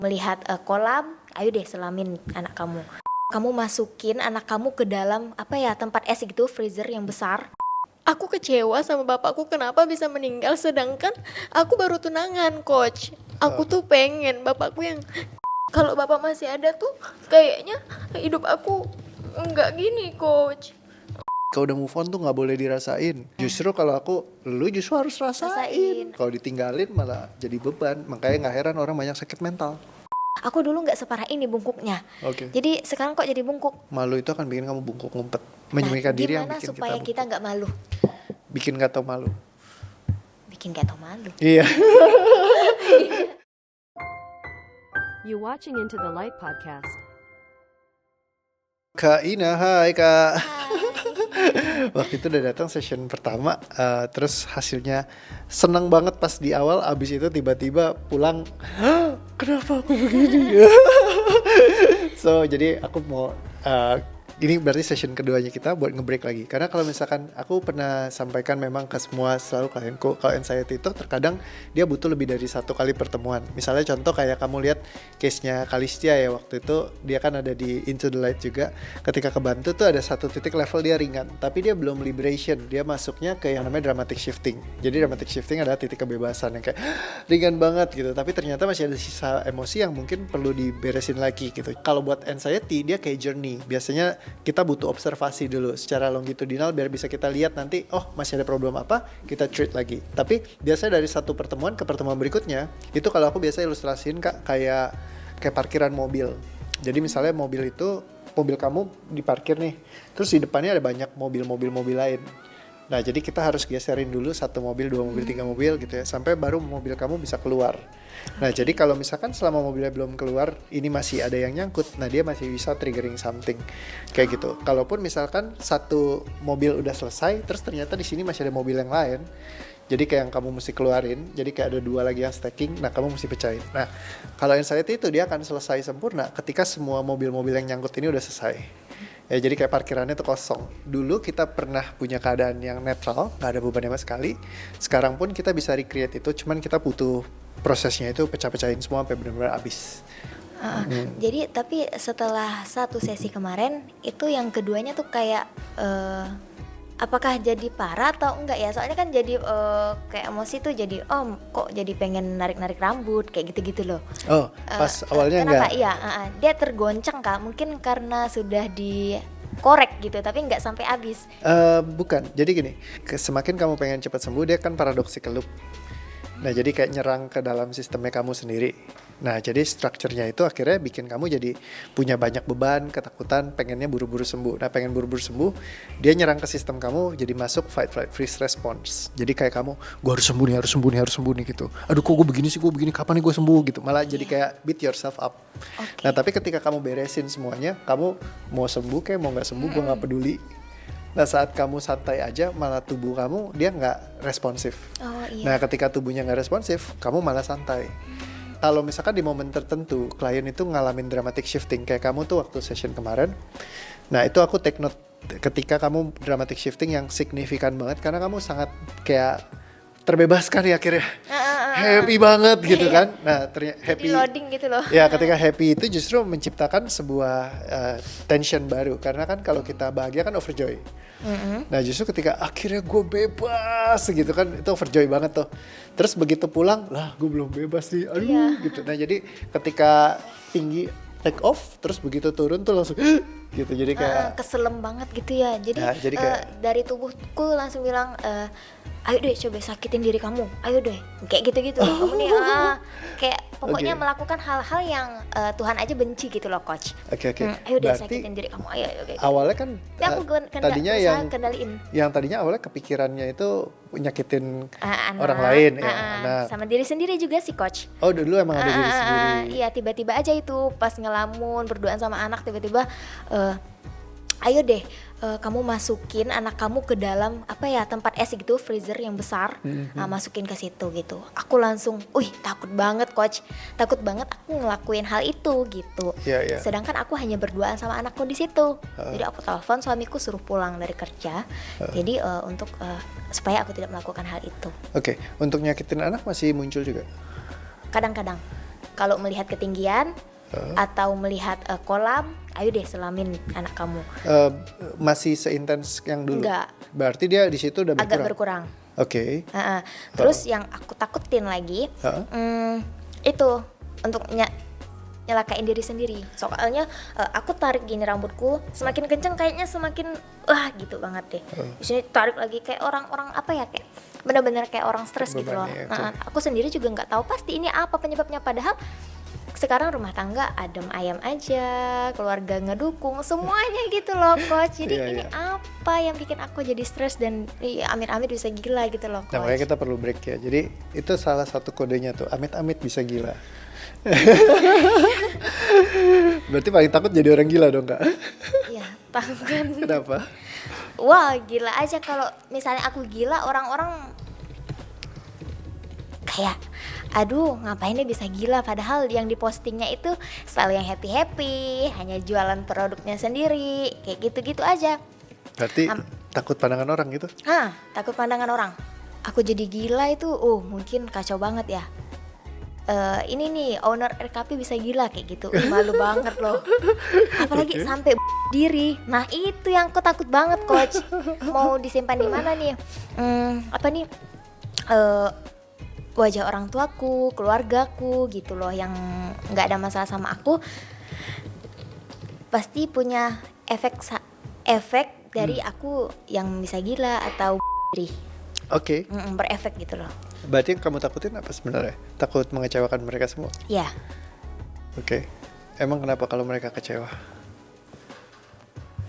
melihat kolam, ayo deh selamin anak kamu. Kamu masukin anak kamu ke dalam tempat es gitu, freezer yang besar. Aku kecewa sama bapakku kenapa bisa meninggal sedangkan aku baru tunangan, coach. Aku tuh pengen bapakku yang kalau bapak masih ada tuh kayaknya hidup aku enggak gini, coach. Kalau udah move on tuh nggak boleh dirasain. Justru kalau lu justru harus rasain. Kalau ditinggalin malah jadi beban. Makanya nggak heran orang banyak sakit mental. Aku dulu nggak separah ini bungkuknya. Jadi sekarang kok jadi bungkuk. Malu itu akan bikin kamu bungkuk ngumpet. Menyembunyikan diri yang bikin supaya kita nggak malu? Bikin nggak tau malu. Bikin nggak tau malu. Iya. You watching Into the Light podcast. Kak Ina, hai Kak. Hai. Waktu itu udah datang session pertama, terus hasilnya seneng banget pas di awal, abis itu tiba-tiba pulang, kenapa aku begini? So jadi aku mau ini berarti session keduanya kita buat nge-break lagi. Karena kalau misalkan aku pernah sampaikan memang ke semua selalu klienku, kalau anxiety itu terkadang dia butuh lebih dari satu kali pertemuan. Misalnya contoh kayak kamu lihat case-nya Kalistia ya, waktu itu dia kan ada di Into the Light juga. Ketika kebantu tuh ada satu titik level dia ringan, tapi dia belum liberation, dia masuknya ke yang namanya dramatic shifting. Jadi dramatic shifting adalah titik kebebasan yang kayak ringan banget gitu, tapi ternyata masih ada sisa emosi yang mungkin perlu diberesin lagi gitu. Kalau buat anxiety dia kayak journey, biasanya kita butuh observasi dulu secara longitudinal biar bisa kita lihat nanti masih ada problem apa, kita treat lagi. Tapi biasanya dari satu pertemuan ke pertemuan berikutnya itu kalau aku biasa ilustrasiin Kak kayak parkiran mobil. Jadi misalnya mobil kamu diparkir nih, terus di depannya ada banyak mobil lain. Nah jadi kita harus geserin dulu satu mobil, dua mobil, tiga mobil gitu ya, sampai baru mobil kamu bisa keluar. Nah jadi kalau misalkan selama mobilnya belum keluar, ini masih ada yang nyangkut, nah dia masih bisa triggering something kayak gitu. Kalaupun misalkan satu mobil udah selesai, terus ternyata di sini masih ada mobil yang lain, jadi kayak yang kamu mesti keluarin, jadi kayak ada dua lagi yang stacking, nah kamu mesti pecahin. Nah kalau anxiety itu dia akan selesai sempurna ketika semua mobil-mobil yang nyangkut ini udah selesai. Ya jadi kayak parkirannya tuh kosong. Dulu kita pernah punya keadaan yang netral, gak ada beban sama sekali. Sekarang pun kita bisa recreate itu, cuman kita butuh prosesnya itu pecah-pecahin semua sampai benar-benar habis. Jadi tapi setelah satu sesi kemarin itu yang keduanya tuh kayak apakah jadi parah atau enggak ya? Soalnya kan jadi kayak emosi tuh jadi kok jadi pengen narik-narik rambut kayak gitu-gitu loh. Pas awalnya kenapa? enggak? Iya, dia tergoncang Kak. Mungkin karena sudah dikorek gitu, tapi enggak sampai habis. Bukan. Jadi gini, semakin kamu pengen cepat sembuh, dia kan paradoxical loop. Nah jadi kayak nyerang ke dalam sistemnya kamu sendiri. Nah jadi strukturnya itu akhirnya bikin kamu jadi punya banyak beban, ketakutan, pengennya buru-buru sembuh. Nah pengen buru-buru sembuh, dia nyerang ke sistem kamu, jadi masuk fight, flight, freeze response. Jadi kayak kamu, gue harus sembuh nih gitu. Aduh kok gue begini, kapan nih gue sembuh gitu. Malah jadi kayak beat yourself up. Nah tapi ketika kamu beresin semuanya, kamu mau sembuh kayak mau gak sembuh, gue gak peduli. Nah saat kamu santai aja, malah tubuh kamu dia nggak responsif. Nah ketika tubuhnya nggak responsif, kamu malah santai. Kalau misalkan di momen tertentu klien itu ngalamin dramatic shifting kayak kamu tuh waktu session kemarin, nah itu aku take note ketika kamu dramatic shifting yang signifikan banget karena kamu sangat kayak terbebaskan ya akhirnya. Happy banget gitu kan. Nah ternyata happy loading gitu loh. Ya ketika happy itu justru menciptakan sebuah tension baru. Karena kan kalau kita bahagia kan overjoy. Nah justru ketika akhirnya gue bebas gitu kan, itu overjoy banget tuh. Terus begitu pulang, lah gue belum bebas nih, aduh gitu. Nah jadi ketika tinggi take off, terus begitu turun tuh langsung gitu. Jadi kayak keselem banget gitu ya. Jadi kayak dari tubuhku langsung bilang ayo deh coba sakitin diri kamu, ayo deh kayak gitu-gitu. Kamu nih kayak pokoknya melakukan hal-hal yang Tuhan aja benci gitu loh coach. Oke. Ayo deh sakitin diri kamu, ayo kayak gitu. Awalnya kan aku tadinya kendaliin. Yang tadinya awalnya kepikirannya itu nyakitin orang lain ya. Nah, sama diri sendiri juga sih coach. Oh dulu emang ada diri sendiri. Iya tiba-tiba aja itu pas ngelamun berduaan sama anak tiba-tiba ayo deh kamu masukin anak kamu ke dalam tempat es gitu, freezer yang besar. Masukin ke situ gitu. Aku langsung takut banget coach, takut banget aku ngelakuin hal itu gitu. Sedangkan aku hanya berduaan sama anakku di situ. Jadi aku telepon suamiku suruh pulang dari kerja. Jadi untuk supaya aku tidak melakukan hal itu. Oke, untuk nyakitin anak masih muncul juga? Kadang-kadang. Kalau melihat ketinggian atau melihat kolam, ayo deh selamin anak kamu. Masih seintens yang dulu? Enggak. Berarti dia di situ udah Agak berkurang? berkurang. Oke. Terus yang aku takutin lagi itu untuk nyelakain diri sendiri. Soalnya aku tarik gini rambutku, semakin kenceng kayaknya semakin gitu banget deh. Di sini tarik lagi kayak orang-orang apa ya, kayak benar-benar kayak orang stres gitu loh. Bebannya, oke. Aku sendiri juga nggak tahu pasti ini apa penyebabnya, padahal sekarang rumah tangga adem ayam aja, keluarga ngedukung semuanya gitu loh coach. Jadi Iya, ini iya. apa yang bikin aku jadi stres dan amit-amit bisa gila gitu loh Nah, makanya coach. kita perlu break ya. Jadi itu salah satu kodenya tuh, amit-amit bisa gila. Berarti paling takut jadi orang gila dong, Kak? Iya, takut. Kenapa? Wah, gila aja kalau misalnya aku gila, orang-orang kayak aduh ngapain dia bisa gila, padahal yang dipostingnya itu selalu yang happy-happy, hanya jualan produknya sendiri, kayak gitu-gitu aja. Berarti takut pandangan orang gitu? Takut pandangan orang. Aku jadi gila itu, mungkin kacau banget ya. Ini nih owner RKP bisa gila kayak gitu, malu banget loh. Apalagi sampai diri. Nah itu yang aku takut banget coach. Mau disimpan di mana nih? Wajah orang tuaku, keluargaku gitu loh, yang nggak ada masalah sama aku, pasti punya efek dari aku yang bisa gila atau diri. Oke. Berefek gitu loh. Berarti yang kamu takutin apa sebenarnya? Takut mengecewakan mereka semua? Ya, Oke. Emang kenapa kalau mereka kecewa?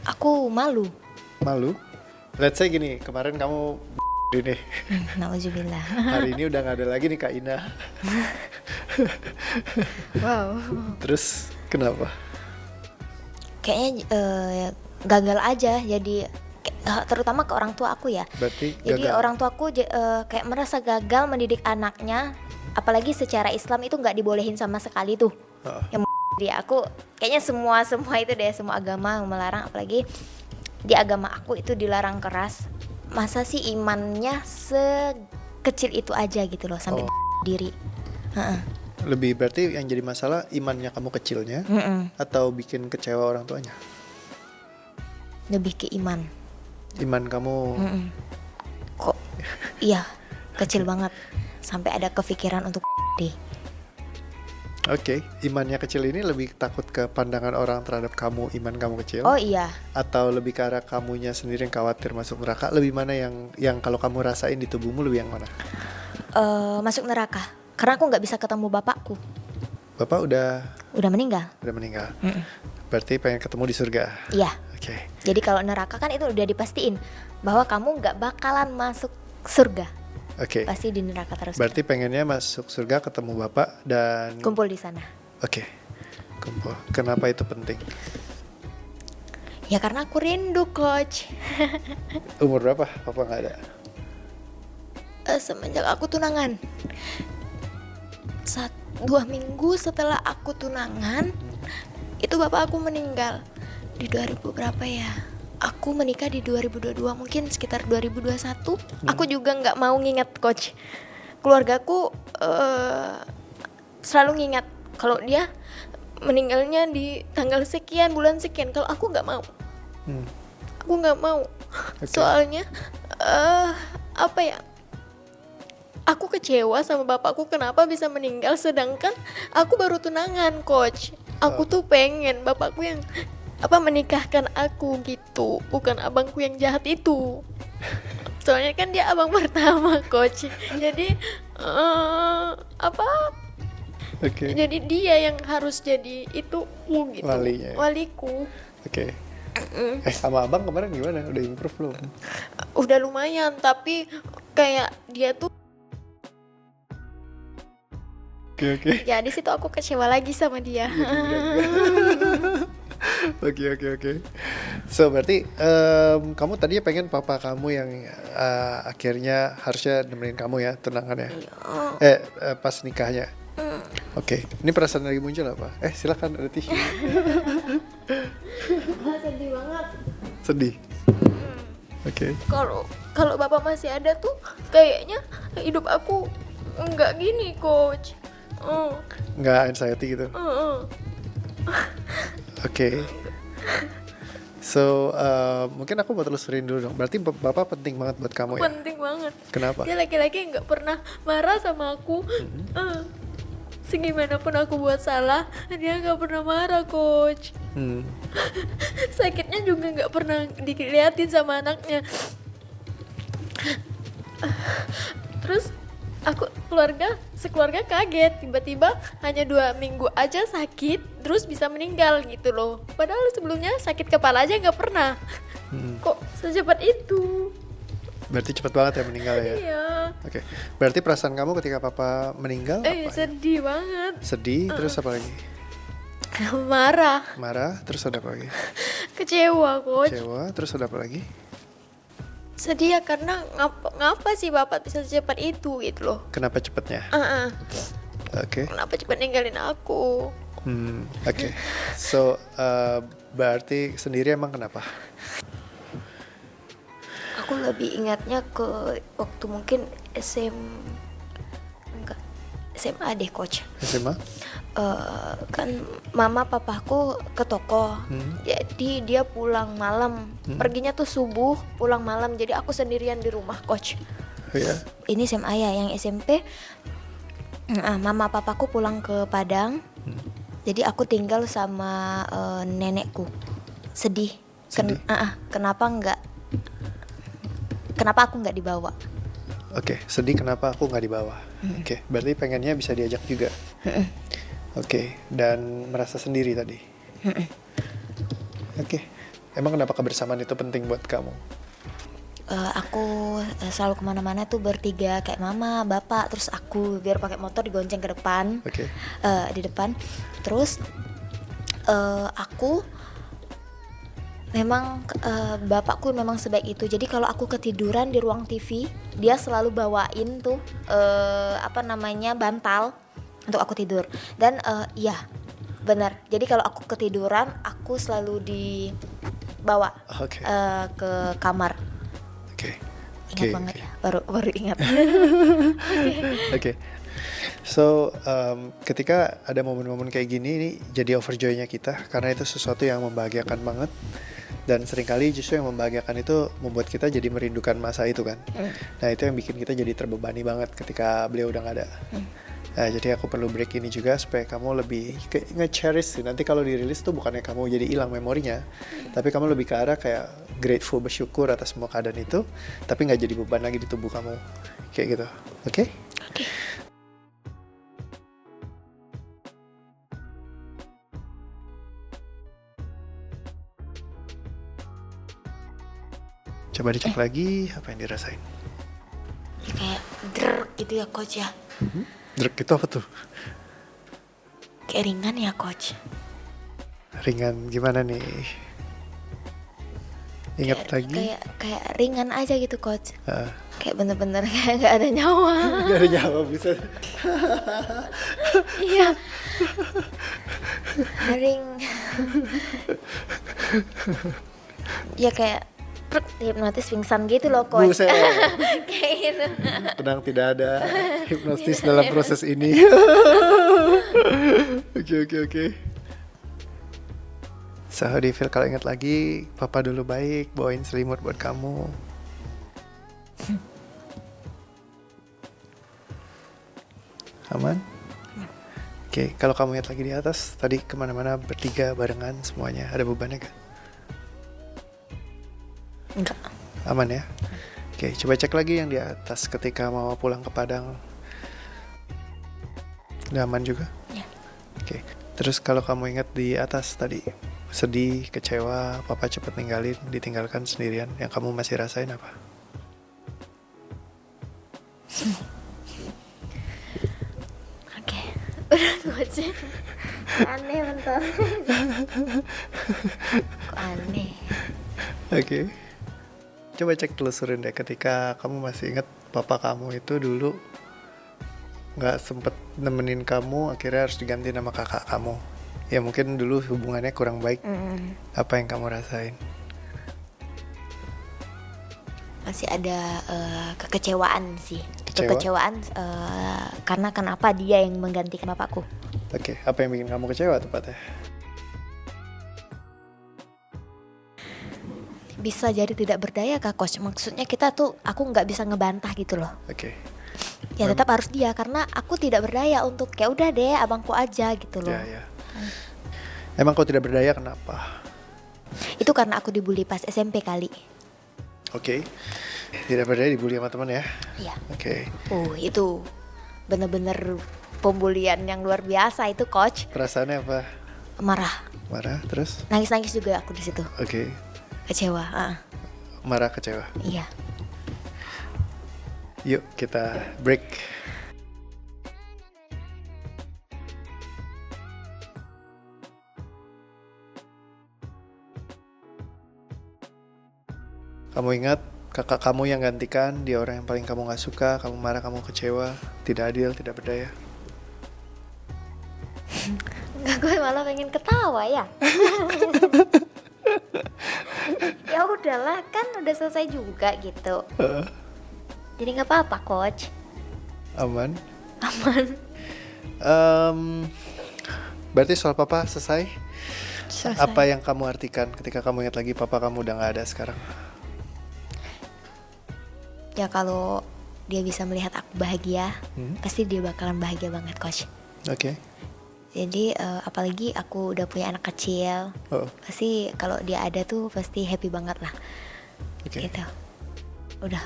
aku malu. Malu? Let's say gini, kemarin kamu ini Nauzubillah. hari ini udah nggak ada lagi nih Kak Ina. Wow. Terus kenapa? Kayaknya gagal aja, jadi terutama ke orang tua aku ya. Berarti Jadi gagal. orang tuaku kayak merasa gagal mendidik anaknya, apalagi secara Islam itu nggak dibolehin sama sekali tuh. Yang dia aku kayaknya semua itu deh, semua agama melarang, apalagi di agama aku itu dilarang keras. Masa sih imannya sekecil itu aja gitu loh, sampai diri. Lebih berarti yang jadi masalah imannya kamu kecilnya atau bikin kecewa orang tuanya? Lebih ke iman. Iman kamu Kok iya kecil banget sampai ada kepikiran untuk deh. Oke, imannya kecil ini lebih takut ke pandangan orang terhadap kamu, iman kamu kecil? Oh iya, Atau lebih ke arah kamunya sendiri yang khawatir masuk neraka? Lebih mana yang kalau kamu rasain di tubuhmu lebih yang mana? masuk neraka. Karena aku nggak bisa ketemu bapakku, Bapak udah meninggal. meninggal. Berarti pengen ketemu di surga. Iya. Oke. Jadi kalau neraka kan itu udah dipastiin bahwa kamu nggak bakalan masuk surga, Oke. pasti di neraka terus. Berarti pengennya masuk surga ketemu Bapak dan Kumpul di sana. Oke. Kumpul. Kenapa itu penting? Ya karena aku rindu coach. Umur berapa? Papa nggak ada. Semenjak aku tunangan, 2 minggu setelah aku tunangan, itu bapak aku meninggal di 2000 berapa ya? Aku menikah di 2022, mungkin sekitar 2021. Aku juga nggak mau nginget coach. Keluargaku selalu ngingat kalau dia meninggalnya di tanggal sekian, bulan sekian. Kalau aku nggak mau, aku nggak mau. Soalnya apa ya? Aku kecewa sama bapakku kenapa bisa meninggal sedangkan aku baru tunangan coach. Aku tuh pengen bapakku yang menikahkan aku gitu, bukan abangku yang jahat itu. Soalnya kan dia abang pertama coach. Jadi Oke. jadi dia yang harus jadi itu gitu. Walinya ya? Waliku. Oke. Sama abang kemarin gimana? Udah improve belum? Udah lumayan, tapi kayak dia tuh Oke. ya di situ aku kecewa lagi sama dia. Oke. So berarti kamu tadinya pengen papa kamu yang akhirnya harusnya nemenin kamu ya tunangannya. Pas nikahnya. Oke. Ini perasaan lagi muncul apa? Silakan ada tisu. Sedih banget. Sedih. Oke. Kalau bapak masih ada tuh kayaknya hidup aku enggak gini coach. Nggak anxiety gitu. Oke. So mungkin aku mau telusurin dulu dong. Berarti bapak penting banget buat kamu ya? Penting banget. Kenapa? Dia laki-laki yang nggak pernah marah sama aku. Segimanapun aku buat salah, dia nggak pernah marah, coach. Sakitnya juga nggak pernah diliatin sama anaknya. Terus aku sekeluarga kaget, tiba-tiba hanya 2 minggu aja sakit terus bisa meninggal gitu loh, padahal sebelumnya sakit kepala aja nggak pernah. Kok secepat itu? Berarti cepat banget ya meninggal ya? Iya. Oke. Berarti perasaan kamu ketika papa meninggal apa ya? Sedih banget. Sedih, terus apa lagi? Marah, Marah, terus ada apa lagi? kecewa, coach. Kecewa, terus ada apa lagi? Sedih ya karena ngapa sih bapak bisa secepat itu gitu loh. Kenapa cepatnya? Oke. Kenapa cepat ninggalin aku? Oke. So, berarti sendiri emang kenapa? Aku lebih ingatnya ke waktu mungkin SMA deh, coach. SMA? Kan mama papaku ke toko, jadi dia pulang malam, perginya tuh subuh, pulang malam, jadi aku sendirian di rumah, coach. Oh ya? Ini SMA ya, yang SMP mama papaku pulang ke Padang, jadi aku tinggal sama nenekku. Sedih. Kenapa aku nggak dibawa? Oke, sedih kenapa aku nggak dibawa? Oke, berarti pengennya bisa diajak juga. Oke, dan merasa sendiri tadi. Oke, emang kenapa kebersamaan itu penting buat kamu? Aku selalu kemana-mana tuh bertiga, kayak mama, bapak, terus aku, biar pakai motor digonceng ke depan. Oke. Di depan. Terus aku memang bapakku memang sebaik itu. Jadi kalau aku ketiduran di ruang TV, dia selalu bawain tuh bantal untuk aku tidur. Dan iya, benar. Jadi kalau aku ketiduran, aku selalu dibawa ke kamar. Oke. Ingat banget ya, baru ingat. Oke. So, ketika ada momen-momen kayak gini, ini jadi overjoy-nya kita karena itu sesuatu yang membahagiakan banget. Dan seringkali justru yang membahagiakan itu membuat kita jadi merindukan masa itu kan. Nah, itu yang bikin kita jadi terbebani banget ketika beliau udah gak ada. Nah, jadi aku perlu break ini juga supaya kamu lebih nge-cherish sih. Nanti kalau dirilis tuh bukannya kamu jadi hilang memorinya, tapi kamu lebih ke arah kayak grateful, bersyukur atas semua keadaan itu, tapi nggak jadi beban lagi di tubuh kamu, kayak gitu. Oke? Oke. Coba dicek lagi apa yang dirasain. Ya, kayak drrrr gitu ya, coach ya. Drek itu apa tuh? Kayak ringan ya, coach. Ringan gimana nih? Ingat lagi? Kayak ringan aja gitu, coach. Kayak bener-bener kayak nggak ada nyawa. Gak ada nyawa bisa. Iya. Ring. Ya kayak hipnotis pingsan gitu loh, coach. Buset. Kayak gitu. Tenang, tidak ada hipnotis dalam proses ini. Oke. So, how do you feel kalau ingat lagi? Papa dulu baik, bawain selimut buat kamu. Aman? Oke, kalau kamu ingat lagi di atas, tadi kemana-mana bertiga barengan semuanya, ada bebannya gak? Enggak. Aman ya? Oke, coba cek lagi yang di atas ketika mau pulang ke Padang. Udah aman juga? Ya. Oke, terus kalau kamu ingat di atas tadi, sedih, kecewa, papa cepet ninggalin, ditinggalkan sendirian, yang kamu masih rasain apa? Oke. Udah, coach. Aneh bentar. Kok aneh? Oke. Coba cek telusurin deh ketika kamu masih ingat papa kamu itu dulu nggak sempet nemenin kamu, akhirnya harus diganti nama kakak kamu. Ya mungkin dulu hubungannya kurang baik. Apa yang kamu rasain? Masih ada kekecewaan sih. Kecewa? kekecewaan karena kenapa dia yang menggantikan bapakku. Oke, apa yang bikin kamu kecewa tepatnya? Bisa jadi tidak berdaya kak coach, maksudnya kita tuh aku nggak bisa ngebantah gitu loh. Oke. Ya tetap harus dia karena aku tidak berdaya untuk kayak udah deh abangku aja gitu loh. Ya. Emang kau tidak berdaya kenapa? Itu karena aku dibully pas SMP kali. Oke. Tidak berdaya dibully sama teman ya? Iya. Oke. Itu bener-bener pembulian yang luar biasa itu coach. Perasaannya apa? Marah, Marah terus? nangis-nangis juga aku di situ. Oke. Kecewa. Marah, kecewa. Iya. Yuk kita break. Kamu ingat kakak kamu yang gantikan, dia orang yang paling kamu gak suka, kamu marah, kamu kecewa, tidak adil, tidak berdaya. Enggak, gue malah pengen ketawa ya. Ya udahlah, kan udah selesai juga gitu. Jadi nggak apa-apa coach. Aman. Aman. Berarti soal papa selesai? Selesai. Apa yang kamu artikan ketika kamu ingat lagi papa kamu udah gak ada sekarang? Ya kalau dia bisa melihat aku bahagia, pasti dia bakalan bahagia banget coach. Oke. Jadi apalagi aku udah punya anak kecil, Oh, pasti kalau dia ada tuh pasti happy banget lah. oke. Gitu. Udah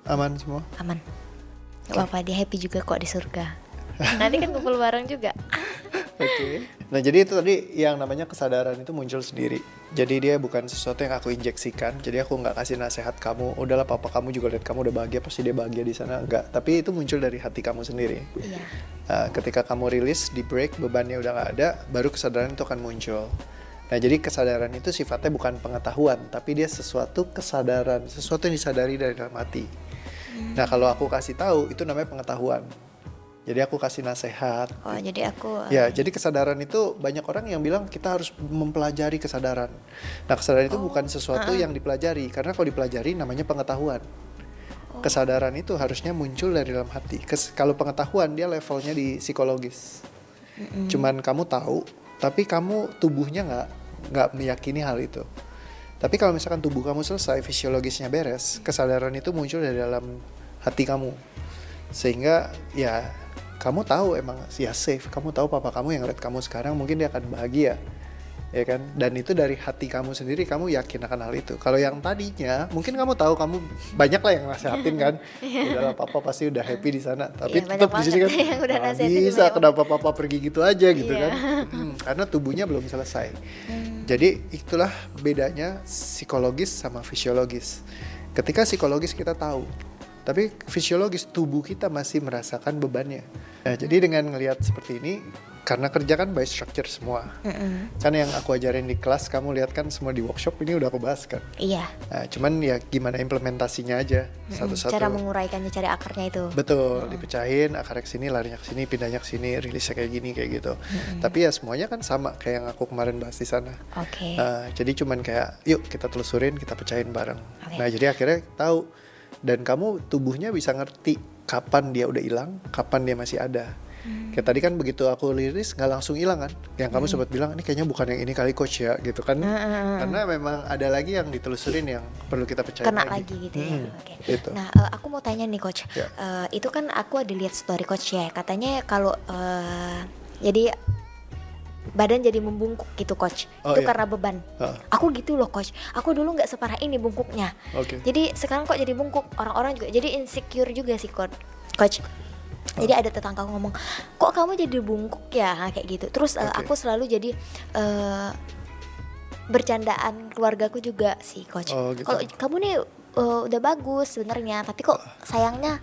Aman semua? aman. Gak apa-apa, dia happy juga kok di surga. Nanti kan kumpul bareng juga. Oke. Nah jadi itu tadi yang namanya kesadaran itu muncul sendiri. Jadi dia bukan sesuatu yang aku injeksikan. Jadi aku nggak kasih nasihat kamu. Udahlah papa kamu juga lihat kamu udah bahagia, pasti dia bahagia di sana. Enggak. Tapi itu muncul dari hati kamu sendiri. Iya. Ketika kamu rilis di break, bebannya udah nggak ada, baru kesadaran itu akan muncul. Nah jadi kesadaran itu sifatnya bukan pengetahuan, tapi dia sesuatu kesadaran, sesuatu yang disadari dari dalam hati. Nah kalau aku kasih tahu itu namanya pengetahuan. Jadi aku kasih nasihat. Oh jadi aku Ya, jadi kesadaran itu banyak orang yang bilang kita harus mempelajari kesadaran. Nah, kesadaran itu bukan sesuatu yang dipelajari, karena kalau dipelajari namanya pengetahuan. Kesadaran itu harusnya muncul dari dalam hati. Kalau pengetahuan dia levelnya di psikologis. Cuman kamu tahu, tapi kamu tubuhnya nggak meyakini hal itu. Tapi kalau misalkan tubuh kamu selesai, fisiologisnya beres, kesadaran itu muncul dari dalam hati kamu. Sehingga ya kamu tahu emang ya safe, kamu tahu papa kamu yang lihat kamu sekarang mungkin dia akan bahagia, ya kan? Dan itu dari hati kamu sendiri, kamu yakin akan hal itu. Kalau yang tadinya mungkin kamu tahu, kamu banyak lah yang nasihatin kan, udahlah papa pasti udah happy di sana, tapi Iya, tetap banyak di sini kan banget yang udah "Ah, nasihatin bisa banyak kenapa papa pergi gitu aja gitu Iya. kan?" Karena tubuhnya belum selesai. Jadi itulah bedanya psikologis sama fisiologis. Ketika psikologis kita tahu, tapi fisiologis tubuh kita masih merasakan bebannya. Nah, jadi dengan ngelihat seperti ini, karena kerja kan by structure semua. Kan yang aku ajarin di kelas, kamu lihat kan semua di workshop ini udah aku bahas kan. Iya. Nah, cuman ya gimana implementasinya aja satu-satu. Cara menguraikannya, cari akarnya itu. Betul, dipecahin, akarnya ke sini, larinya ke sini, pindahnya ke sini, rilisnya kayak gini, kayak gitu. Tapi ya semuanya kan sama kayak yang aku kemarin bahas di sana. Oke. Jadi cuman kayak, yuk kita telusurin, kita pecahin bareng. Oke. Nah, jadi akhirnya tahu. Dan kamu tubuhnya bisa ngerti kapan dia udah hilang, kapan dia masih ada. Kayak tadi kan begitu aku rilis nggak langsung hilang kan. Yang kamu sempat bilang, ini kayaknya bukan yang ini kali coach ya gitu kan. Karena memang ada lagi yang ditelusurin yang perlu kita pecahin Kena lagi gitu ya. Oke. Gitu. Nah, aku mau tanya nih coach. Ya. Itu kan aku ada lihat story coach ya. Katanya kalau jadi badan jadi membungkuk gitu coach. Oh, Itu iya. karena beban. Aku gitu loh coach. Aku dulu nggak separah ini bungkuknya. Oke. Jadi sekarang kok jadi bungkuk. Orang-orang juga jadi insecure juga sih coach. Jadi ada tetangga ngomong, kok kamu jadi bungkuk ya kayak gitu. Terus Oke. aku selalu jadi bercandaan keluargaku juga sih coach. Oh, gitu. Kalau kamu nih udah bagus sebenarnya, tapi kok sayangnya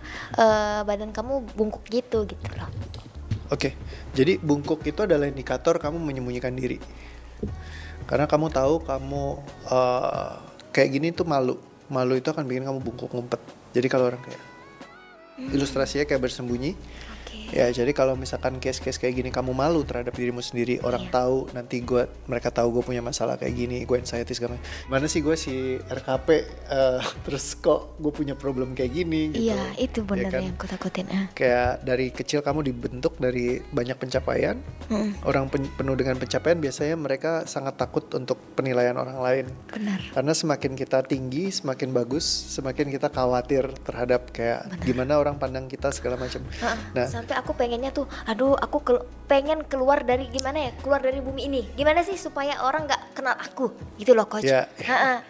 badan kamu bungkuk gitu loh. Oke, jadi bungkuk itu adalah indikator kamu menyembunyikan diri. Karena kamu tahu kamu kayak gini tuh malu. Malu itu akan bikin kamu bungkuk ngumpet. Jadi kalau orang kayak ilustrasinya kayak bersembunyi, Oke. Ya, jadi kalau misalkan case-case kayak gini kamu malu terhadap dirimu sendiri, orang Iya. tahu nanti mereka tahu gue punya masalah kayak gini, gue anxiety segala macam. Mana sih gue si RKP terus kok gue punya problem kayak gini gitu. Iya, itu Ya bener kan? yang aku takutin. Kayak dari kecil kamu dibentuk dari banyak pencapaian. Orang penuh dengan pencapaian biasanya mereka sangat takut untuk penilaian orang lain. Benar. Karena semakin kita tinggi, semakin bagus, semakin kita khawatir terhadap kayak gimana orang pandang kita segala macam. Nah, Sampai aku pengennya tuh, aduh aku pengen keluar dari gimana ya, keluar dari bumi ini. Gimana sih supaya orang nggak kenal aku, gitu loh coach. Ya.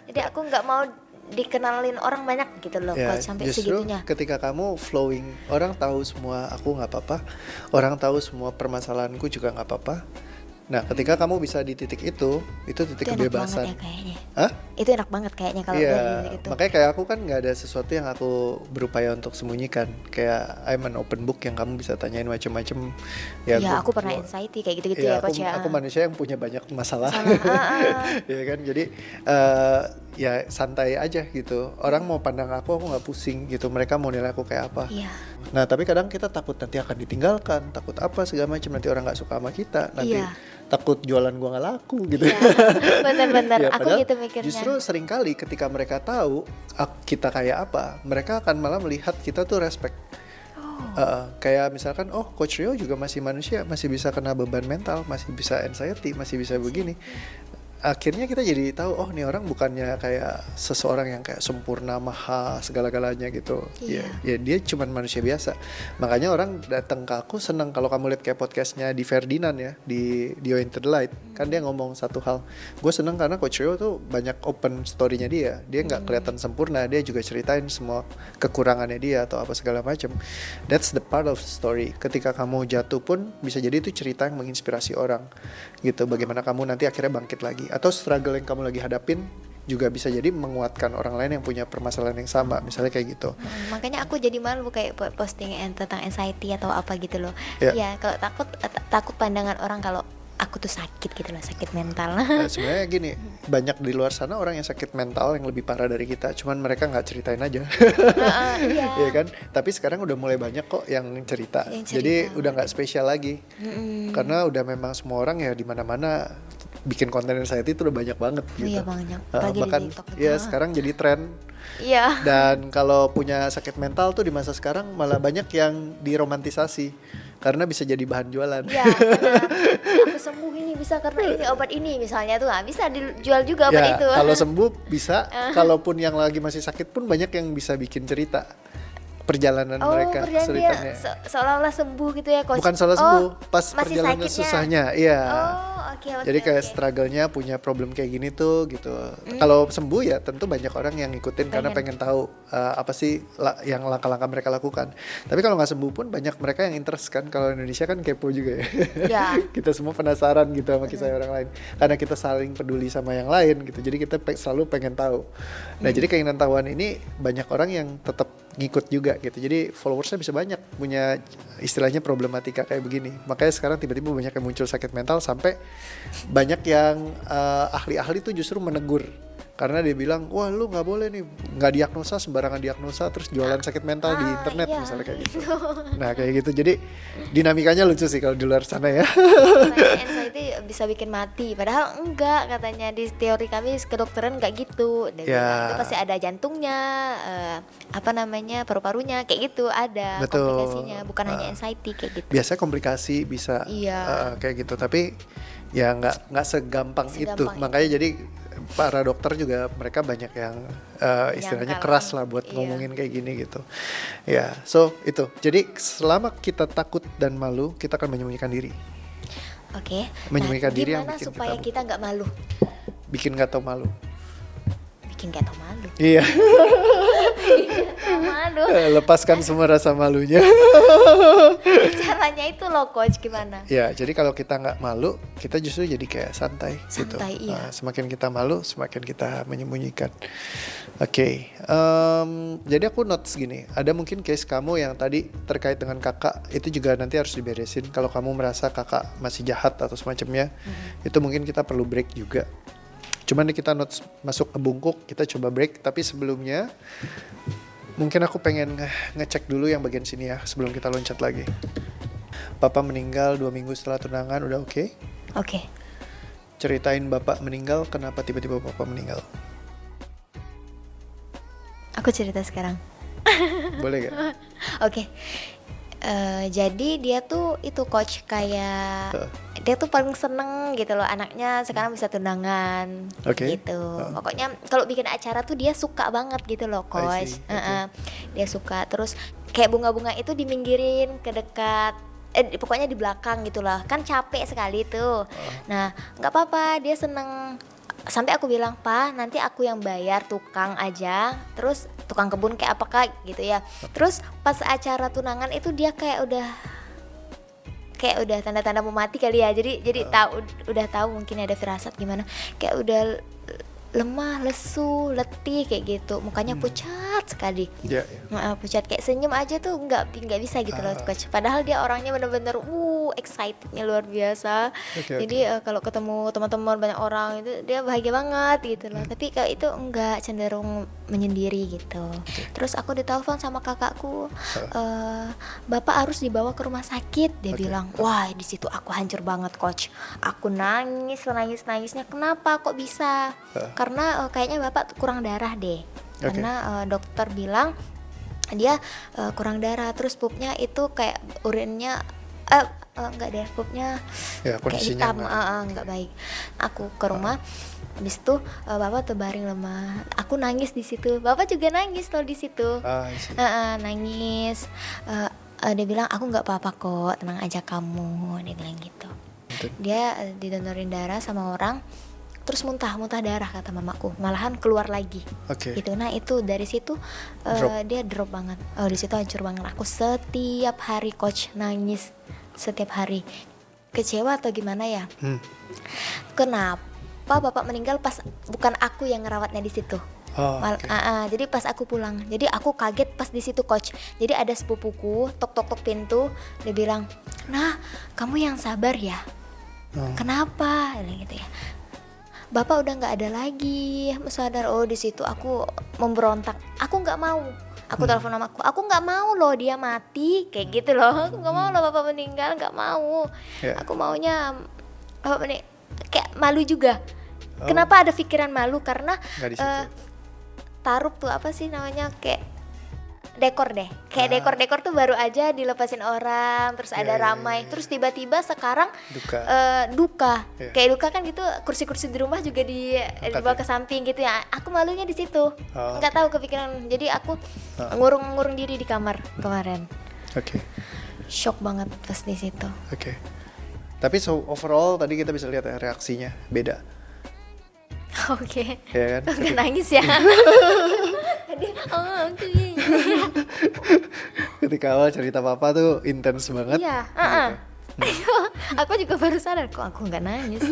Jadi aku nggak mau dikenalin orang banyak gitu loh ya, coach, sampai justru segitunya. ketika kamu flowing, orang tahu semua aku nggak apa-apa, orang tahu semua permasalahanku juga nggak apa-apa. Nah, ketika kamu bisa di titik itu titik Itu enak kebebasan. banget ya kayaknya. Hah? Itu enak banget kayaknya kalau Iya, udah di titik itu. makanya kayak aku kan nggak ada sesuatu yang aku berupaya untuk sembunyikan. Kayak I'm an open book yang kamu bisa tanyain macam-macam. Ya, aku pernah anxiety kayak gitu-gitu ya coach ya. Aku manusia yang punya banyak masalah. Ya kan, jadi ya santai aja gitu. Orang mau pandang aku nggak pusing gitu. Mereka mau nilai aku kayak apa. Iya. Nah, tapi kadang kita takut nanti akan ditinggalkan, takut apa segala macam, nanti orang nggak suka sama kita, nanti Iya. takut jualan gua nggak laku gitu. Iya, bener-bener. Ya, Aku padahal gitu mikirnya. Justru seringkali ketika mereka tahu kita kayak apa, mereka akan malah melihat kita tuh respect. Kayak misalkan, oh Coach Rio juga masih manusia, masih bisa kena beban mental, masih bisa anxiety, masih bisa begini. Akhirnya kita jadi tahu, oh nih orang bukannya kayak seseorang yang kayak sempurna, maha segala-galanya gitu. Iya. Ya dia cuman manusia biasa. Makanya orang datang ke aku senang kalau kamu lihat kayak podcastnya di Ferdinand ya, di Dio Into The Light. Kan dia ngomong satu hal, gue seneng karena Coach Rio tuh banyak open story-nya dia. Dia nggak kelihatan sempurna, dia juga ceritain semua kekurangannya dia atau apa segala macam. That's the part of the story. Ketika kamu jatuh pun bisa jadi itu cerita yang menginspirasi orang gitu. Bagaimana kamu nanti akhirnya bangkit lagi, atau struggle yang kamu lagi hadapin juga bisa jadi menguatkan orang lain yang punya permasalahan yang sama, misalnya kayak gitu. Makanya aku jadi malu kayak posting tentang anxiety atau apa gitu loh. Ya. Iya, kalau takut pandangan orang kalau aku tuh sakit gitu loh, sakit mental. Nah, sebenarnya gini, banyak di luar sana orang yang sakit mental yang lebih parah dari kita, cuman mereka nggak ceritain aja. Iya. Iya kan? Tapi sekarang udah mulai banyak kok yang cerita. Yang cerita. Jadi udah nggak spesial lagi. Karena udah memang semua orang ya di mana-mana bikin konten anxiety itu udah banyak banget gitu. Iya banyak. Apalagi di Bahkan TikTok gitu. ya sekarang jadi tren. Iya. Dan kalau punya sakit mental tuh di masa sekarang malah banyak yang diromantisasi karena bisa jadi bahan jualan. Iya, karena aku sembuh ini bisa karena ini obat ini misalnya tuh bisa dijual juga obat Ya, itu. kalau sembuh bisa, kalaupun yang lagi masih sakit pun banyak yang bisa bikin cerita perjalanan mereka, perjalanan dia ceritanya. seolah-olah sembuh gitu ya coach. Bukan salah sembuh, pas masih perjalanan sakitnya. susahnya, iya. Oke. Jadi kayak struggle-nya punya problem kayak gini tuh gitu. Kalau sembuh ya tentu banyak orang yang ngikutin karena pengen tahu apa sih yang langkah-langkah mereka lakukan. Tapi kalau nggak sembuh pun banyak mereka yang interest kan. Kalau Indonesia kan kepo juga ya. Ya. Kita semua penasaran gitu sama kisah orang lain. Karena kita saling peduli sama yang lain gitu. Jadi kita selalu pengen tahu. Nah jadi keinginan tahuan ini banyak orang yang tetap ngikut juga gitu. Jadi followersnya bisa banyak, punya istilahnya problematika kayak begini. Makanya sekarang tiba-tiba banyak yang muncul sakit mental sampai banyak yang ahli-ahli tuh justru menegur. Karena dia bilang, wah lu nggak boleh nih, nggak diagnosa sembarangan diagnosa terus jualan sakit mental di internet iya, misalnya kayak gitu. Nah kayak gitu, jadi dinamikanya lucu sih kalau di luar sana ya. Katanya anxiety bisa bikin mati, padahal enggak katanya di teori kami kedokteran enggak gitu. Dan Ya. itu pasti ada jantungnya, paru-parunya kayak gitu ada Betul. komplikasinya, bukan hanya anxiety kayak gitu. Biasanya komplikasi bisa Iya. kayak gitu, tapi ya nggak segampang itu. Segampang Makanya jadi para dokter juga mereka banyak yang istilahnya Nyangkal. keras lah buat Iya. ngomongin kayak gini gitu. Ya, so itu. Jadi selama kita takut dan malu, kita akan menyembunyikan diri. Oke. Menyembunyikan diri yang gimana bikin supaya kita kita nggak malu? Bikin nggak tahu malu. Bikin nggak tahu malu. Iya, Tahu malu. lepaskan semua rasa malunya. Caranya itu loh coach gimana? Ya, jadi kalau kita nggak malu, kita justru jadi kayak santai, gitu. Santai, iya. Semakin kita malu, semakin kita menyembunyikan. Oke, jadi aku notes gini. Ada mungkin case kamu yang tadi terkait dengan kakak, itu juga nanti harus diberesin. Kalau kamu merasa kakak masih jahat atau semacamnya, itu mungkin kita perlu break juga. Cuman kita notes masuk ke bungkuk, kita coba break. Tapi sebelumnya, mungkin aku pengen ngecek dulu yang bagian sini ya, sebelum kita loncat lagi. Papa meninggal 2 minggu setelah tunangan, udah oke? Oke. Ceritain bapak meninggal, kenapa tiba-tiba papa meninggal? Aku cerita sekarang. Boleh gak? Oke. Jadi dia tuh itu coach kayak dia tuh paling seneng gitu loh anaknya sekarang bisa tunangan Oke. gitu. Pokoknya kalau bikin acara tuh dia suka banget gitu loh coach. see. Oke. Dia suka terus kayak bunga-bunga itu diminggirin ke dekat pokoknya di belakang gitulah kan capek sekali tuh. Nah nggak apa-apa dia seneng. Sampai aku bilang, "Pa, nanti aku yang bayar tukang aja." Terus tukang kebun kayak apakah gitu ya. Terus pas acara tunangan itu dia kayak udah tanda-tanda mau mati kali ya. Jadi udah tahu mungkin ada firasat gimana. Kayak udah lemah, lesu, letih kayak gitu. Mukanya pucat sekali. Ya. Pucat kayak senyum aja tuh nggak bisa gitu loh coach. Padahal dia orangnya bener-bener excitednya luar biasa. Oke. Jadi kalau ketemu teman-teman banyak orang itu dia bahagia banget gitu loh. Tapi kalau itu enggak cenderung menyendiri gitu. Terus aku ditelepon sama kakakku, Bapak harus dibawa ke rumah sakit. Dia bilang, wah di situ aku hancur banget coach. Aku nangisnya. Kenapa kok bisa? Karena kayaknya bapak kurang darah deh. Karena dokter bilang dia kurang darah. Terus pupnya itu kayak urinnya enggak deh, pupnya Ya, kayak kondisinya hitam, enggak baik. Aku ke rumah, habis itu bapak terbaring lemah. Aku nangis di situ. Bapak juga nangis loh di situ. I see. Nangis. Dia bilang aku nggak apa-apa kok, tenang aja kamu. Dia bilang gitu. Dia didonorin darah sama orang. Terus muntah darah kata mamaku, malahan keluar lagi. Oke. Gitu. Nah itu dari situ dia drop banget. Di situ hancur banget. Aku setiap hari coach nangis, setiap hari. Kecewa atau gimana ya? Kenapa bapak meninggal pas bukan aku yang ngerawatnya di situ? Jadi pas aku pulang, jadi aku kaget pas di situ coach. Jadi ada sepupuku tok pintu, dia bilang, nah kamu yang sabar ya. Kenapa? Gitu ya. Bapak udah nggak ada lagi, sadar. Di situ aku memberontak. Aku nggak mau. Aku telepon aku nggak mau loh dia mati kayak gitu loh. Aku nggak mau loh bapak meninggal, nggak mau. Aku maunya bapak kayak malu juga. Kenapa ada pikiran malu? Karena Nggak di situ. Tarup tuh apa sih namanya kayak dekor deh. Kayak dekor tuh baru aja dilepasin orang, terus ada ramai. Terus tiba-tiba sekarang duka. Kayak duka kan gitu, kursi-kursi di rumah juga dibawa ke samping gitu ya. Aku malunya di situ. Nggak tahu kepikiran. Jadi aku ngurung diri di kamar kemarin. Oke. Shock banget pas di situ. Oke. Tapi overall tadi kita bisa lihat ya reaksinya beda. Oke. Ya kan? Nggak nangis ya. Ketika awal cerita papa tuh intens banget. Iya. Aku juga baru sadar kok aku nggak nangis.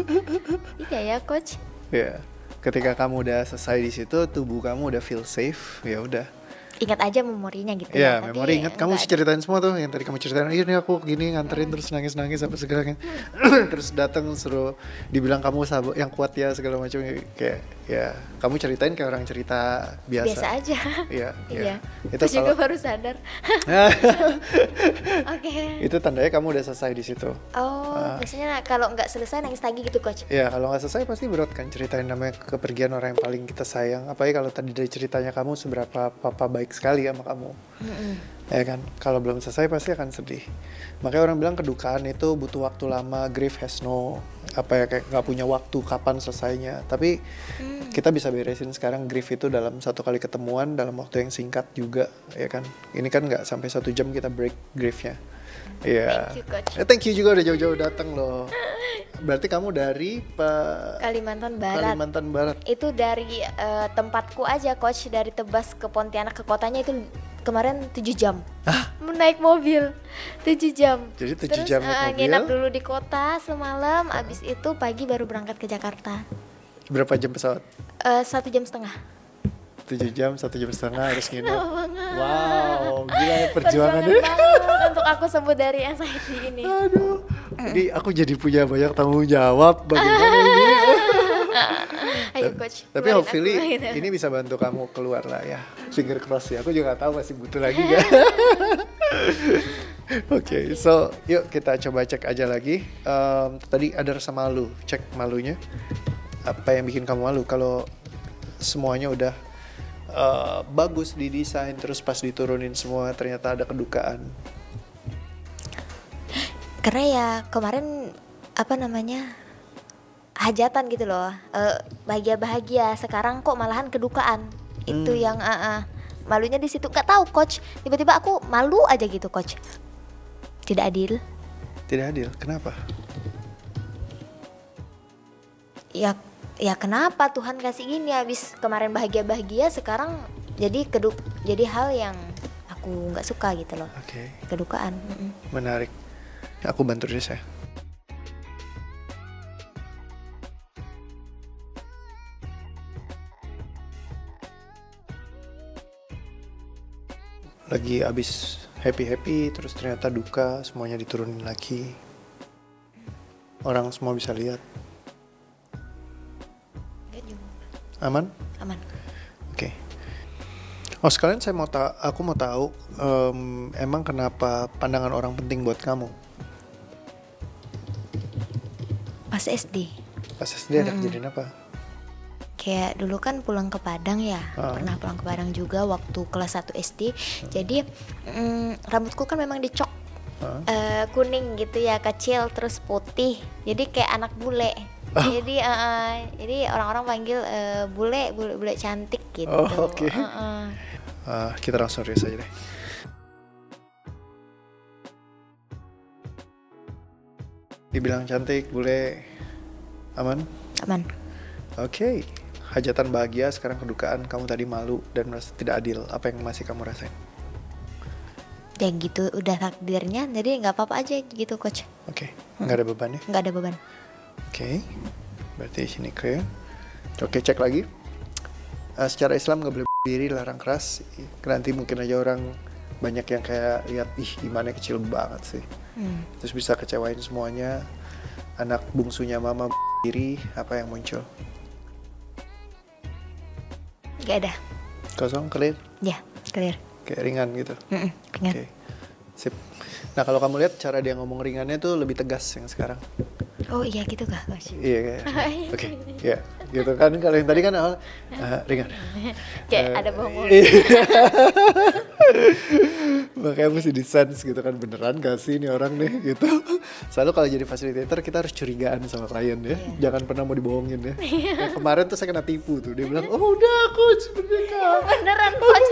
Iya ya coach. Ya. Ketika kamu udah selesai di situ, tubuh kamu udah feel safe, ya udah. Ingat aja memorinya gitu Ya, ya. memori ingat. Kamu sih ceritain semua tuh yang tadi kamu ceritain. Ini aku gini nganterin terus nangis apa segalanya. Terus datang suruh dibilang kamu sahabat yang kuat ya segala macam kayak ya kamu ceritain kayak orang cerita biasa. Biasa aja. Iya. Iya. Itu Terus juga kalau baru sadar. Oke. itu tandanya kamu udah selesai di situ. Biasanya kalau nggak selesai nangis lagi gitu coach. Ya kalau nggak selesai pasti berat kan ceritain namanya kepergian orang yang paling kita sayang. Apalagi kalau tadi dari ceritanya kamu seberapa papa baik sekali sama kamu. Ya kan, kalau belum selesai pasti akan sedih. Makanya orang bilang kedukaan itu butuh waktu lama, grief has no kayak nggak punya waktu kapan selesainya. Tapi kita bisa beresin sekarang grief itu dalam satu kali ketemuan dalam waktu yang singkat juga, ya kan. Ini kan nggak sampai 1 jam kita break griefnya. Iya. Thank you, Coach. Thank you juga udah jauh-jauh datang loh. Berarti kamu dari Kalimantan Barat. Kalimantan Barat. Itu dari tempatku aja coach, dari Tebas ke Pontianak ke kotanya itu kemarin 7 jam. Naik mobil 7 jam. Jadi 7 Terus, jam naik mobil. nginap dulu di kota semalam, abis itu pagi baru berangkat ke Jakarta. Berapa jam pesawat? 1,5 jam. 7 jam, 1,5 jam harus nginep. Wow, gila ya perjuangannya. Banget untuk aku sembuh dari anxiety ini. Aduh, ini aku jadi punya banyak tanggung jawab bagaimana ini. Ayo coach. Tapi keluarin hopefully aku, gitu. ini bisa bantu kamu keluar lah ya. Finger cross ya, aku juga gak tahu masih butuh lagi gak. Oke, so yuk kita coba cek aja lagi. Tadi ada rasa malu, cek malunya. Apa yang bikin kamu malu? Kalau semuanya udah bagus didesain, terus pas diturunin semua ternyata ada kedukaan. Karena ya kemarin apa namanya hajatan gitu loh, bahagia-bahagia. Sekarang kok malahan kedukaan. Itu yang malunya di situ. Nggak tahu coach. Tiba-tiba aku malu aja gitu coach. Tidak adil. Tidak adil, kenapa? Ya kenapa Tuhan kasih gini, habis kemarin bahagia-bahagia sekarang jadi hal yang aku nggak suka gitu loh. Oke, Kedukaan. menarik. Aku bantu diri saya. Lagi abis happy-happy, terus ternyata duka, semuanya diturunin lagi. Orang semua bisa lihat. Nggak juga. Aman? Aman. Oke. Oh sekalian aku mau tahu emang kenapa pandangan orang penting buat kamu? Pas SD. Pas SD ada kejadian apa? Kayak dulu kan pulang ke Padang ya, pernah pulang ke Padang juga waktu kelas 1 SD. Jadi rambutku kan memang dicok kuning gitu ya, kecil terus putih. Jadi kayak anak bule. Jadi orang-orang panggil bule cantik gitu. Oh, oke. Kita langsung serius aja deh. Dibilang cantik, bule, aman? Aman. Oke. Hajatan bahagia, sekarang kedukaan. Kamu tadi malu dan merasa tidak adil. Apa yang masih kamu rasain? Ya gitu, udah takdirnya, jadi nggak apa-apa aja gitu coach. Oke. Nggak ada beban ya? Nggak ada beban. Oke. Berarti sini clear. Oke, cek lagi. Secara Islam nggak boleh diri, larang keras. Nanti mungkin aja orang banyak yang kayak lihat, ih imannya kecil banget sih. Terus bisa kecewain semuanya. Anak bungsunya mama diri, apa yang muncul? Nggak ada. Kosong, clear? Ya, clear. Kayak ringan gitu. Ringan. Oke. Sip. Nah kalau kamu lihat cara dia ngomong ringannya tuh lebih tegas yang sekarang. Oh iya gitu kah coach? Iya kayak. Oke. Iya. Gitu kan, kalau yang tadi kan awal ringan. Kayak ada bau mulut. Makanya mesti di-sense gitu kan, beneran gak sih ini orang nih gitu. Selalu kalau jadi facilitator kita harus curigaan sama klien ya. Jangan pernah mau dibohongin ya. Nah, kemarin tuh saya kena tipu tuh. Dia bilang, "Oh, udah coach, Beneran coach.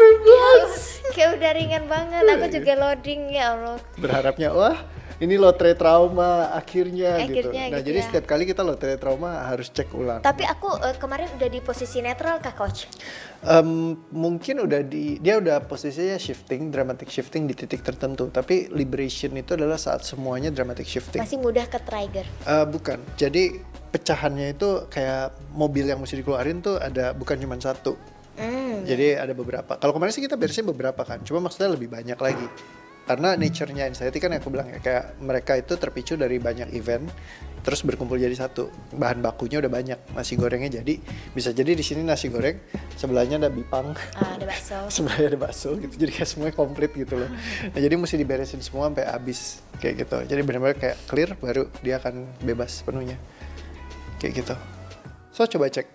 Kayak udah ringan banget. Aku juga loading ya Allah. Berharapnya wah ini lotre trauma akhirnya gitu. Nah gitu jadi ya. setiap kali kita lotre trauma harus cek ulang. Tapi aku kemarin udah di posisi netral kah coach? Mungkin dia udah posisinya shifting, dramatic shifting di titik tertentu. Tapi liberation itu adalah saat semuanya dramatic shifting. Masih mudah ke trigger. Bukan. Jadi pecahannya itu kayak mobil yang mesti dikeluarin tuh bukan cuma satu. Jadi ada beberapa. Kalau kemarin sih kita beresin beberapa kan. Cuma maksudnya lebih banyak lagi. Karena nature-nya anxiety kan yang aku bilang ya, kayak mereka itu terpicu dari banyak event terus berkumpul jadi satu. Bahan bakunya udah banyak. Nasi gorengnya jadi bisa jadi di sini nasi goreng, sebelahnya ada bipang. Ada bakso. Sebelahnya ada bakso gitu. Jadi kayak semuanya komplit gitu loh. Nah, jadi mesti diberesin semua sampai habis kayak gitu. Jadi benar-benar kayak clear baru dia akan bebas penuhnya. Kayak gitu. So coba cek.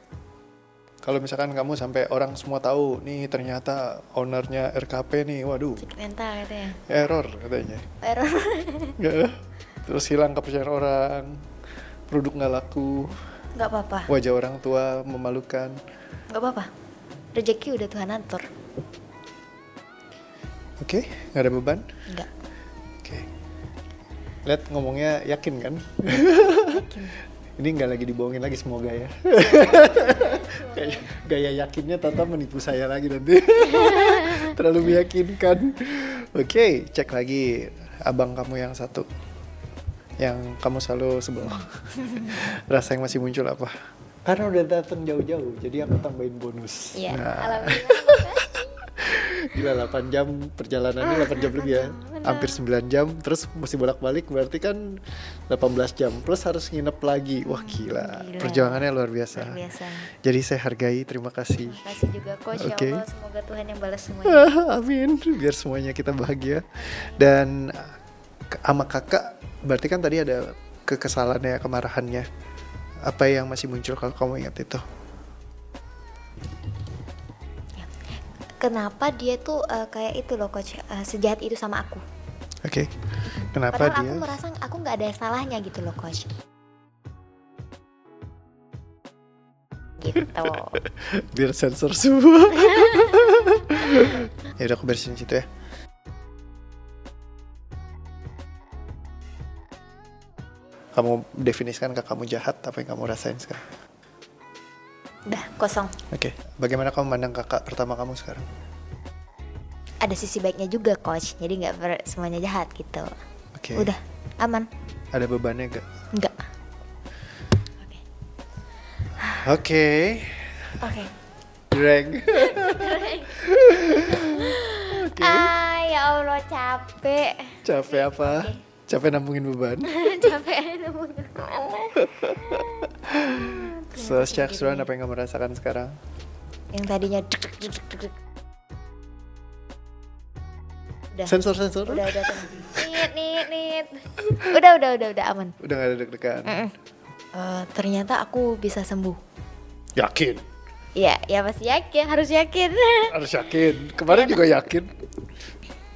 Kalau misalkan kamu sampai orang semua tahu nih ternyata ownernya RKP nih, waduh. Mental gitu ya. Error katanya. Error. Nggak. Terus hilang kepercayaan orang, produk nggak laku, Nggak apa-apa. wajah orang tua memalukan. Nggak apa-apa. Rezeki udah Tuhan atur. Oke, nggak ada beban. Nggak. Oke. Lihat ngomongnya yakin kan? Ini nggak lagi dibohongin lagi, semoga ya. Kayak gaya yakinnya Tata menipu saya lagi nanti. Terlalu meyakinkan. Oke, cek lagi abang kamu yang satu. Yang kamu selalu sebel. Rasa yang masih muncul apa? Karena udah datang jauh-jauh, jadi aku tambahin bonus. Iya. Nah, Alhamdulillah. gila 8 jam perjalanannya 8 jam lebih ya. Hampir 9 jam, terus mesti bolak-balik berarti kan 18 jam. Plus harus nginep lagi. Wah gila. Perjuangannya luar biasa. Luar biasa. Jadi saya hargai, terima kasih. Terima kasih juga coach. Oke. Ya Allah, semoga Tuhan yang balas semuanya. Amin. Biar semuanya kita bahagia. Dan sama kakak, berarti kan tadi ada kekesalannya, kemarahannya. Apa yang masih muncul kalau kamu ingat itu? Kenapa dia tuh kayak itu loh coach, sejahat itu sama aku. Oke. Kenapa Padahal dia? aku merasa aku nggak ada salahnya gitu loh coach. Gitu. Biar sensor semua. Ya udah, aku beresin situ ya. Kamu definisikan kakakmu jahat, apa yang kamu rasain sekarang? Udah kosong. Oke. Bagaimana kamu mandang kakak pertama kamu sekarang? Ada sisi baiknya juga coach, jadi nggak semuanya jahat gitu. Oke. Udah aman. Ada bebannya gak? Enggak. Oke. Oke. Dreng. Ya Allah capek. Capek apa? Capek nampungin beban. Capek nemuin. So, secara keseluruhan apa yang kamu rasakan sekarang? Yang tadinya deg, deg, deg, deg, deg. Udah. Sensor. Udah tenang. Nit. Udah aman. Udah gak ada deg-degan. Ternyata aku bisa sembuh. Yakin? Ya pasti yakin, harus yakin. Harus yakin. Kemarin juga yakin.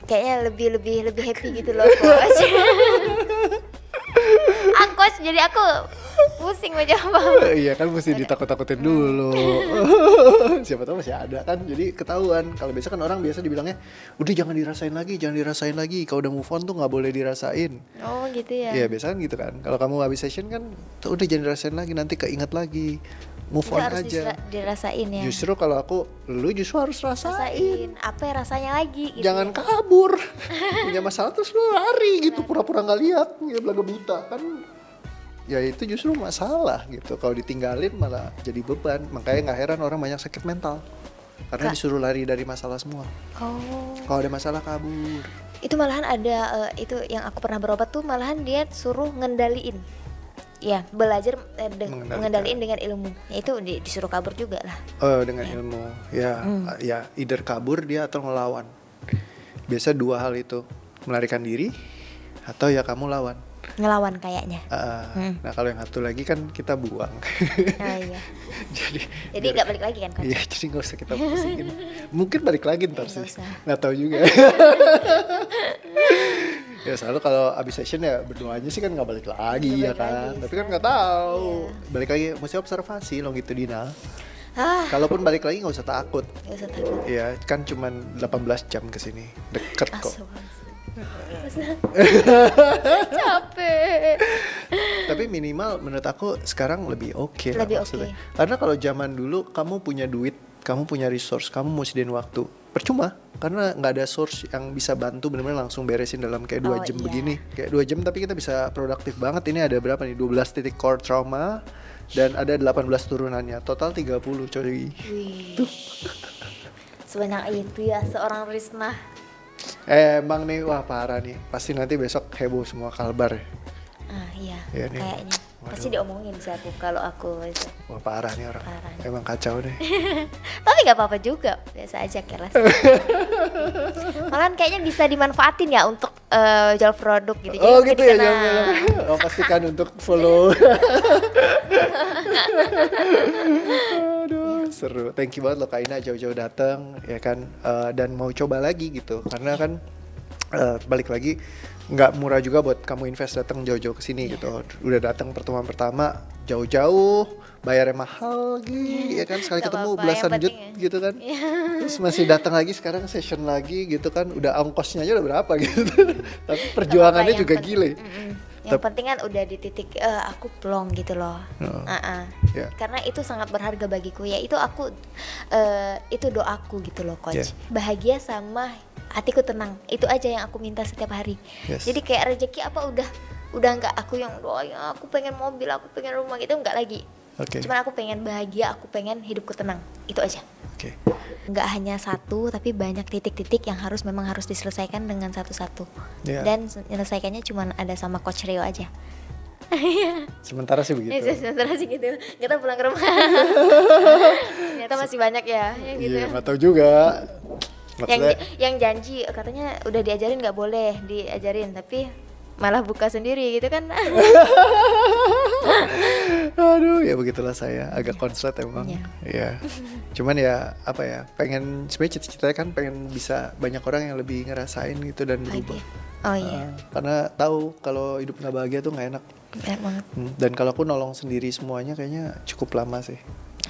Kayaknya lebih happy gitu loh coach. Coach jadi aku pusing menjawab. Iya kan, mesti ditakut-takutin dulu. Siapa tahu masih ada kan, jadi ketahuan. Kalau biasa kan orang biasa dibilangnya, udah jangan dirasain lagi. Kalau udah move on tuh nggak boleh dirasain. Oh gitu ya. Iya biasa kan gitu kan. Kalau kamu habis session kan, tuh udah jangan dirasain lagi, nanti keinget lagi. Move Itu on harus aja. dirasain ya. Justru kalau lu justru harus rasain. Apa ya rasanya lagi gitu. Jangan kabur. Punya masalah terus lu lari gitu, pura-pura nggak lihat, ya belaga buta kan. Ya itu justru masalah gitu. Kalau ditinggalin malah jadi beban. Makanya nggak heran orang banyak sakit mental, karena disuruh lari dari masalah semua. Oh. Kalau ada masalah kabur. Itu malahan ada itu yang aku pernah berobat tuh, malahan dia suruh ngendaliin. Ya, belajar mengendaliin dengan ilmu. Ya itu disuruh kabur juga lah. Oh, dengan ilmu. Ya, ya either kabur dia atau ngelawan. Biasa dua hal itu, melarikan diri atau ya kamu lawan. Ngelawan kayaknya. Nah kalau yang satu lagi kan kita buang. Oh iya. jadi nggak balik lagi kan coach? Iya, jadi nggak usah kita pusingin. Mungkin balik lagi ntar sih. Nggak usah. Nggak tahu juga. Ya selalu kalau abis session ya berdoanya sih kan nggak balik lagi ya kan. Tapi kan nggak tahu. Balik lagi mesti observasi longitudinal. Kalaupun balik lagi nggak usah takut. Nggak usah takut. Iya kan cuman 18 jam kesini, deket kok. Capek. Tapi minimal menurut aku sekarang lebih oke lah Lebih maksudnya. oke. Karena kalau zaman dulu kamu punya duit, kamu punya resource, kamu mau sediain waktu, percuma. Karena nggak ada source yang bisa bantu benar-benar langsung beresin dalam kayak 2 jam iya. begini. Kayak 2 jam tapi kita bisa produktif banget. Ini ada berapa nih? 12 titik core trauma dan ada 18 turunannya. Total 30 coy. Wih. Sebanyak itu ya seorang Risna. Emang nih wah parah nih. Pasti nanti besok heboh semua kalbar ya. Iya, Iya nih. kayaknya. Pasti Waduh. diomongin sih aku kalau aku itu. Wah parah nih orang. Parah nih. Emang kacau deh. Tapi nggak apa-apa juga, biasa aja keras. Malahan kayaknya bisa dimanfaatin ya untuk jual produk gitu. Jadi Oh jadi gitu ya, kenal. jangan. Oh pastikan untuk follow. Aduh, seru. Thank you banget loh Kak Ina jauh-jauh datang ya kan, dan mau coba lagi gitu. Karena kan balik lagi nggak murah juga buat kamu invest datang jauh-jauh ke sini gitu. Udah datang pertemuan pertama jauh-jauh, bayarnya mahal lagi ya kan, sekali Gak ketemu apa-apa, belasan yang jut penting ya. gitu kan. Terus masih datang lagi sekarang session lagi gitu kan, udah ongkosnya aja udah berapa gitu. Tapi perjuangannya Yang juga penting- gile. Yang penting kan udah di titik aku plong gitu loh. Ya. Karena itu sangat berharga bagiku ya. Itu aku itu doaku gitu loh coach. Yeah. Bahagia sama hatiku tenang. Itu aja yang aku minta setiap hari. Yes. Jadi kayak rezeki apa udah nggak aku yang doa ya aku pengen mobil, aku pengen rumah gitu, nggak lagi. Oke. Cuman aku pengen bahagia, aku pengen hidupku tenang. Itu aja. Oke. Nggak hanya satu, tapi banyak titik-titik yang memang harus diselesaikan dengan satu-satu. Yeah. Dan menyelesaikannya cuma ada sama Coach Rio aja. Sementara sih begitu. Sementara sih gitu. Kita pulang ke rumah. Ternyata masih banyak ya, yang gitu. Iya, nggak tahu juga. Yang Maksudnya, yang janji katanya udah diajarin nggak boleh diajarin, tapi malah buka sendiri gitu kan. Aduh, ya begitulah saya, agak konslet emang. Iya. Ya. Cuman ya apa ya, pengen sebenarnya cita-citanya kan pengen bisa banyak orang yang lebih ngerasain gitu dan berubah. Oh iya, Karena tahu kalau hidup nggak bahagia tuh nggak enak. enak banget. Dan kalau aku nolong sendiri semuanya kayaknya cukup lama sih.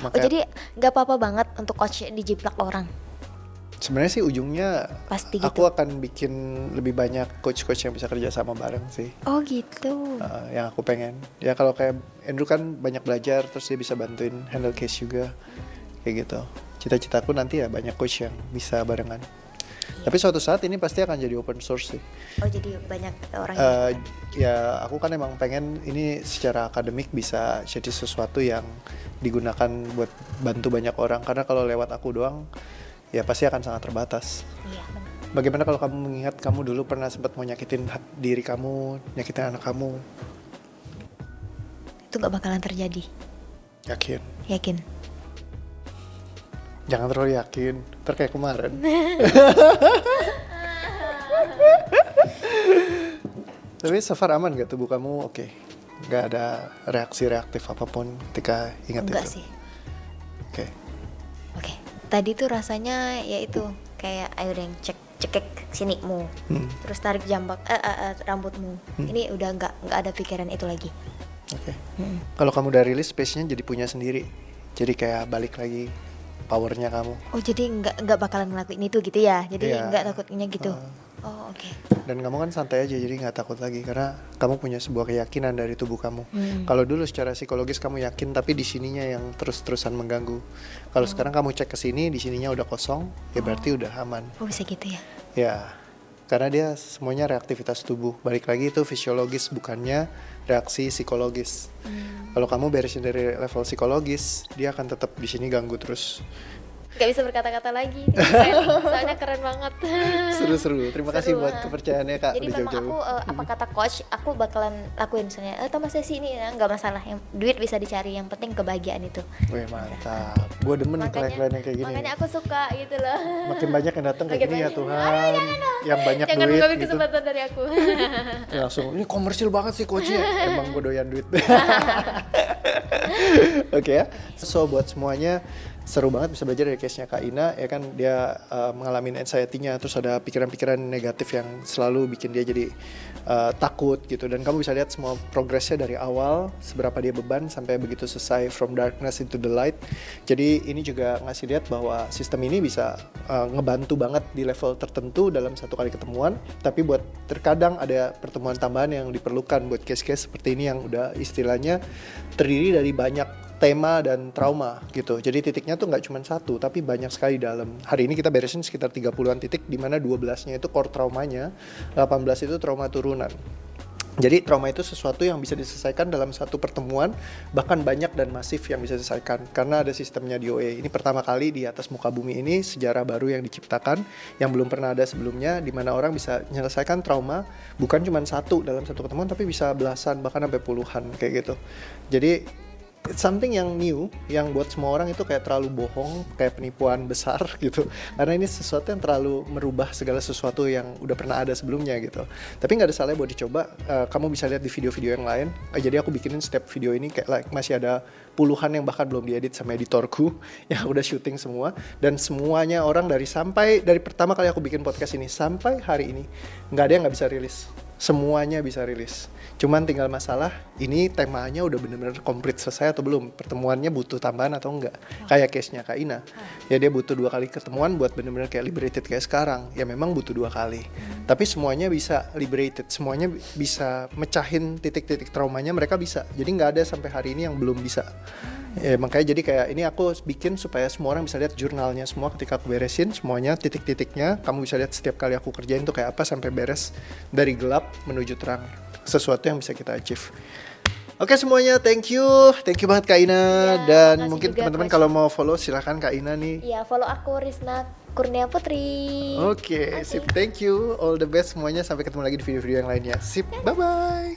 Oh jadi nggak apa-apa banget untuk coach dijiplak orang, Sebenarnya sih ujungnya pasti gitu. aku akan bikin lebih banyak coach-coach yang bisa kerja sama bareng sih. Oh gitu. Yang aku pengen. Ya kalau kayak Andrew kan banyak belajar, terus dia bisa bantuin handle case juga, kayak gitu. Cita-citaku nanti ya banyak coach yang bisa barengan. Tapi suatu saat ini pasti akan jadi open source sih. Oh jadi banyak orang yang Ya aku kan emang pengen ini secara akademik bisa jadi sesuatu yang digunakan buat bantu banyak orang. Karena kalau lewat aku doang, ya pasti akan sangat terbatas. iya benar. Bagaimana kalau kamu mengingat kamu dulu pernah sempat mau nyakitin diri kamu, nyakitin anak kamu? Itu nggak bakalan terjadi, Yakin? yakin. Jangan terlalu yakin, ntar kayak kemarin. Tapi so far aman gak tubuh kamu? Oke. Gak ada reaksi reaktif apapun ketika ingat Enggak itu? sih. Oke. Oke. Tadi tuh rasanya ya itu kayak ayo deh cekek sinimu, terus tarik jambak rambutmu. Ini udah nggak ada pikiran itu lagi. Oke. Kalau kamu udah rilis, space-nya jadi punya sendiri. Jadi kayak balik lagi powernya kamu. Oh jadi nggak bakalan ngelakuin itu gitu ya? Jadi Iya. nggak takutnya gitu. Oh oke. Dan kamu kan santai aja, jadi nggak takut lagi karena kamu punya sebuah keyakinan dari tubuh kamu. Kalau dulu secara psikologis kamu yakin, tapi di sininya yang terus-terusan mengganggu. Kalau sekarang kamu cek ke sini, di sininya udah kosong, ya berarti udah aman. Oh bisa gitu ya? Ya, karena dia semuanya reaktivitas tubuh. Balik lagi itu fisiologis, bukannya reaksi psikologis. Kalau kamu beresin dari level psikologis, dia akan tetap di sini ganggu terus. Gak bisa berkata-kata lagi. Keren. Soalnya keren banget. Seru-seru. Terima kasih Seru, buat kepercayaannya Kak. Jadi udah memang jauh-jauh. aku apa kata coach, aku bakalan lakuin misalnya tambah sesi ini ya, nggak masalah. Yang duit bisa dicari, yang penting kebahagiaan itu. Wih mantap. Gue demen nih klien-klien yang kayak gini. Makanya aku suka gitu loh. Makin banyak yang datang kayak Makin gini ya banyak. Tuhan. Yang banyak Jangan duit ngambil gitu. kesempatan dari aku. Langsung, ini komersil banget sih coachnya. Emang gue doyan duit. Oke ya. So buat semuanya, seru banget bisa belajar dari case-nya Kak Ina. Ya kan dia mengalami anxiety-nya, terus ada pikiran-pikiran negatif yang selalu bikin dia jadi takut gitu. Dan kamu bisa lihat semua progresnya dari awal, seberapa dia beban sampai begitu selesai from darkness into the light. Jadi ini juga ngasih lihat bahwa sistem ini bisa ngebantu banget di level tertentu dalam satu kali ketemuan. Tapi buat terkadang ada pertemuan tambahan yang diperlukan buat case-case seperti ini yang udah istilahnya terdiri dari banyak tema dan trauma gitu. Jadi titiknya tuh nggak cuma satu, tapi banyak sekali dalam. Hari ini kita beresin sekitar 30-an titik, di mana 12-nya itu core traumanya, 18 itu trauma turunan. Jadi trauma itu sesuatu yang bisa diselesaikan dalam satu pertemuan, bahkan banyak dan masif yang bisa diselesaikan karena ada sistemnya DOA. Ini pertama kali di atas muka bumi ini sejarah baru yang diciptakan yang belum pernah ada sebelumnya, di mana orang bisa menyelesaikan trauma bukan cuma satu dalam satu pertemuan, tapi bisa belasan bahkan sampai puluhan kayak gitu. Jadi it's something yang new, yang buat semua orang itu kayak terlalu bohong, kayak penipuan besar gitu. Karena ini sesuatu yang terlalu merubah segala sesuatu yang udah pernah ada sebelumnya gitu. Tapi nggak ada salahnya buat dicoba. Kamu bisa lihat di video-video yang lain. Jadi aku bikinin setiap video ini kayak masih ada puluhan yang bahkan belum diedit sama editorku yang udah syuting semua. Dan semuanya orang dari pertama kali aku bikin podcast ini sampai hari ini nggak ada yang nggak bisa rilis. Semuanya bisa rilis. Cuman tinggal masalah ini temanya udah bener-bener komplit selesai atau belum, pertemuannya butuh tambahan atau enggak. Kayak case-nya Kak Ina, ya dia butuh 2 kali ketemuan buat bener-bener kayak liberated kayak sekarang. Ya memang butuh 2 kali, tapi semuanya bisa liberated, semuanya bisa mecahin titik-titik traumanya, mereka bisa. Jadi nggak ada sampai hari ini yang belum bisa. Ya, makanya jadi kayak ini aku bikin supaya semua orang bisa lihat jurnalnya semua ketika aku beresin semuanya, titik-titiknya kamu bisa lihat setiap kali aku kerjain tuh kayak apa sampai beres dari gelap menuju terang, sesuatu yang bisa kita achieve. Oke semuanya, thank you banget Kak Ina. Dan makasih mungkin juga, teman-teman Coach. kalau mau follow silahkan Kak Ina nih. Iya, follow aku Rizna Kurnia Putri. Oke, sip, thank you, all the best semuanya, sampai ketemu lagi di video-video yang lainnya. Sip, bye bye.